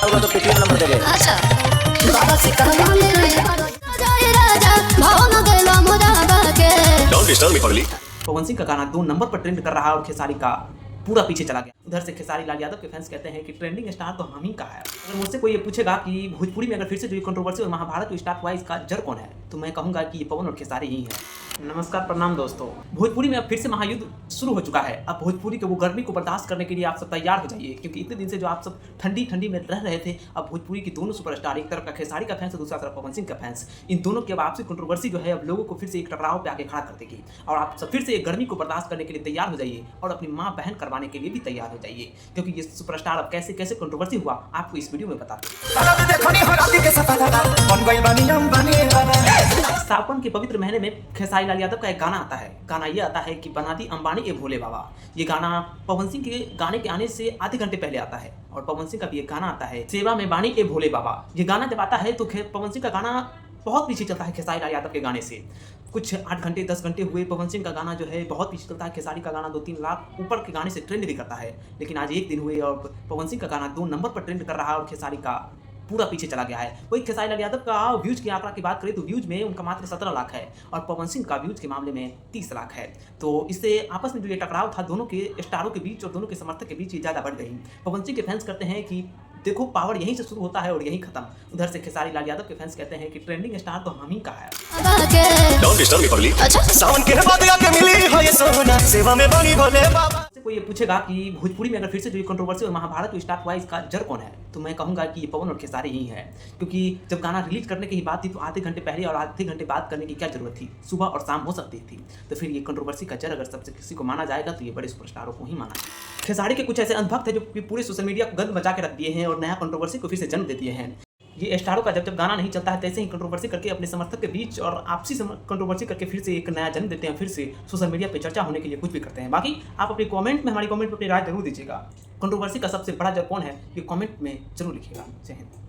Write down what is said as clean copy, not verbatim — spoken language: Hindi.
होगा तो पेटीएम नंबर दे दे। अच्छा बाबा से कहना मेरे राजा राजा भाव न देला मुझा के डोंट डिस्टर्ब मी पगली। पवन सिंह का गाना 2 नंबर पर ट्रेंड कर रहा है और खेसारी का पूरा पीछे चला गया। उधर से खेसारी लाल यादव के फैंस कहते हैं कि ट्रेंडिंग स्टार तो हम ही का है। अगर मुझसे कोई ये पूछेगा कि भोजपुरी में अगर फिर से जो कंट्रोवर्सी और महाभारत जो स्टार्ट हुआ है इसका जड़ कौन है, तो मैं कहूंगा कि ये पवन और खेसारी ही है। नमस्कार प्रणाम दोस्तों। भोजपुरी में अब फिर से महायुद्ध शुरू हो चुका है। अब भोजपुरी के वो गर्मी को बर्दाश्त करने के लिए आप सब तैयार हो जाइए, क्योंकि इतने दिन से जो आप सब ठंडी ठंडी में रह रहे थे, अब भोजपुरी की दोनों सुपरस्टार, एक तरफ का खेसारी का फैंस और दूसरा तरफ पवन सिंह का फैंस, इन दोनों की अब आपसी कंट्रोवर्सी जो है अब लोगों को फिर से एक टकराव पे आके खड़ा कर देगी। और आप सब फिर से एक गर्मी को बर्दाश्त करने के लिए तैयार हो जाइए और अपनी माँ बहन करवाने के लिए भी तैयार हो जाइए, क्योंकि ये सुपरस्टार अब कैसे कैसे कंट्रोवर्सी हुआ आपको इस वीडियो में बताते हैं। सावन के पवित्र महीने में खेसारी लाल यादव का एक गाना आता है। गाना ये आता है कि बना दी अंबानी ए भोले बाबा। ये गाना पवन सिंह के गाने के आने से आधे घंटे पहले आता है। और पवन सिंह का भी एक गाना आता है, सेवा में बानी ए भोले बाबा। ये गाना जब आता है तो पवन सिंह का गाना बहुत पीछे चलता है खेसारी लाल यादव के गाने से। कुछ 8 घंटे 10 घंटे हुए पवन सिंह का गाना जो है बहुत पीछे चलता है। खेसारी का गाना 2-3 लाख ऊपर के गाने से ट्रेंड भी करता है। लेकिन आज एक दिन हुए और पवन सिंह का गाना 2 नंबर पर ट्रेंड कर रहा है और खेसारी का पूरा पीछे चला गया है। वही खेसारी लाल यादव का व्यूज की आंकड़ा की बात करें तो व्यूज में उनका मात्र 17 लाख है और पवन सिंह का व्यूज के मामले में 30 लाख है। तो इससे आपस में जो ये टकराव था दोनों के स्टारों के बीच और दोनों के समर्थक के बीच ये ज़्यादा बढ़ गई। पवन सिंह के फैंस कहते हैं कि देखो पावर यहीं से शुरू होता है और यहीं खत्म। उधर से खेसारी लाल यादव के फैंस कहते हैं कि ट्रेंडिंग स्टार तो हम ही का है। डोंट डिस्टर्ब मी पगली। अच्छा सावन के बाद आके मिली हो ये सोना, सेवा में बानी भोले बाबा। कोई ये पूछेगा कि भोजपुरी में अगर फिर से जो कंट्रोवर्सी और महाभारत जो स्टार्ट हुआ है इसका जड़ कौन है, तो मैं कहूंगा कि ये पवन और खेसारी ही है। क्योंकि जब गाना रिलीज करने की ही बात थी तो आधे घंटे पहले और आधे घंटे बाद करने की क्या जरूरत थी, सुबह और शाम हो सकती थी। तो फिर ये कंट्रोवर्सी का जड़ अगर सबसे किसी को माना जाएगा तो ये बड़े सुपरस्टारों को ही माना जाएगा। खेसारी के कुछ ऐसे अंधभक्त है जो पूरे सोशल मीडिया को गंद मचा के रख दिए हैं और नया कंट्रोवर्सी को फिर से जन्म दे दिए हैं। ये स्टारों का जब गाना नहीं चलता है तैसे ही कंट्रोवर्सी करके अपने समर्थक के बीच और आपसी कंट्रोवर्सी करके फिर से एक नया जन्म देते हैं, फिर से सोशल मीडिया पे चर्चा होने के लिए कुछ भी करते हैं। बाकी आप अपने कमेंट में हमारी कमेंट में अपनी राय जरूर दीजिएगा। कंट्रोवर्सी का सबसे बड़ा जड़ कौन है ये कमेंट में जरूर लिखिएगा। जय हिंद।